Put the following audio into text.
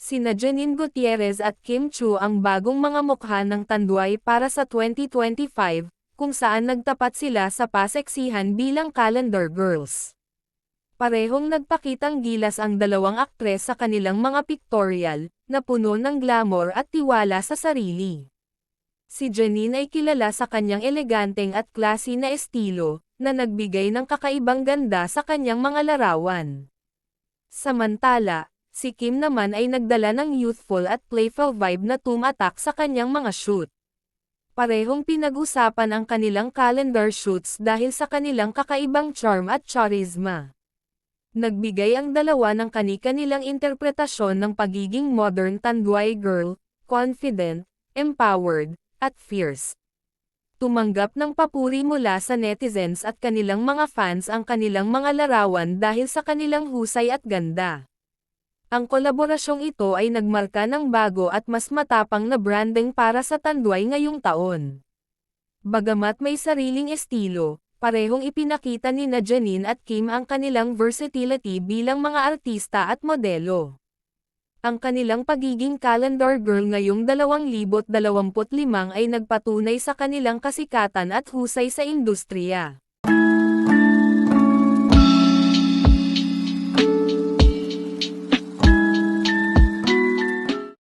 Sina Janine Gutierrez at Kim Chu ang bagong mga mukha ng Tanduay para sa 2025, kung saan nagtapat sila sa paseksihan bilang calendar girls. Parehong nagpakitang gilas ang dalawang aktres sa kanilang mga pictorial, na puno ng glamour at tiwala sa sarili. Si Janine ay kilala sa kanyang eleganteng at classy na estilo, na nagbigay ng kakaibang ganda sa kanyang mga larawan. Samantala, si Kim naman ay nagdala ng youthful at playful vibe na tumatak sa kanyang mga shoot. Parehong pinag-usapan ang kanilang calendar shoots dahil sa kanilang kakaibang charm at charisma. Nagbigay ang dalawa ng kani-kanilang interpretasyon ng pagiging modern Tanduay girl, confident, empowered, at fierce. Tumanggap ng papuri mula sa netizens at kanilang mga fans ang kanilang mga larawan dahil sa kanilang husay at ganda. Ang kolaborasyong ito ay nagmarka ng bago at mas matapang na branding para sa Tanduay ngayong taon. Bagamat may sariling estilo, parehong ipinakita ni Janine at Kim ang kanilang versatility bilang mga artista at modelo. Ang kanilang pagiging calendar girl ngayong 2025 ay nagpatunay sa kanilang kasikatan at husay sa industriya.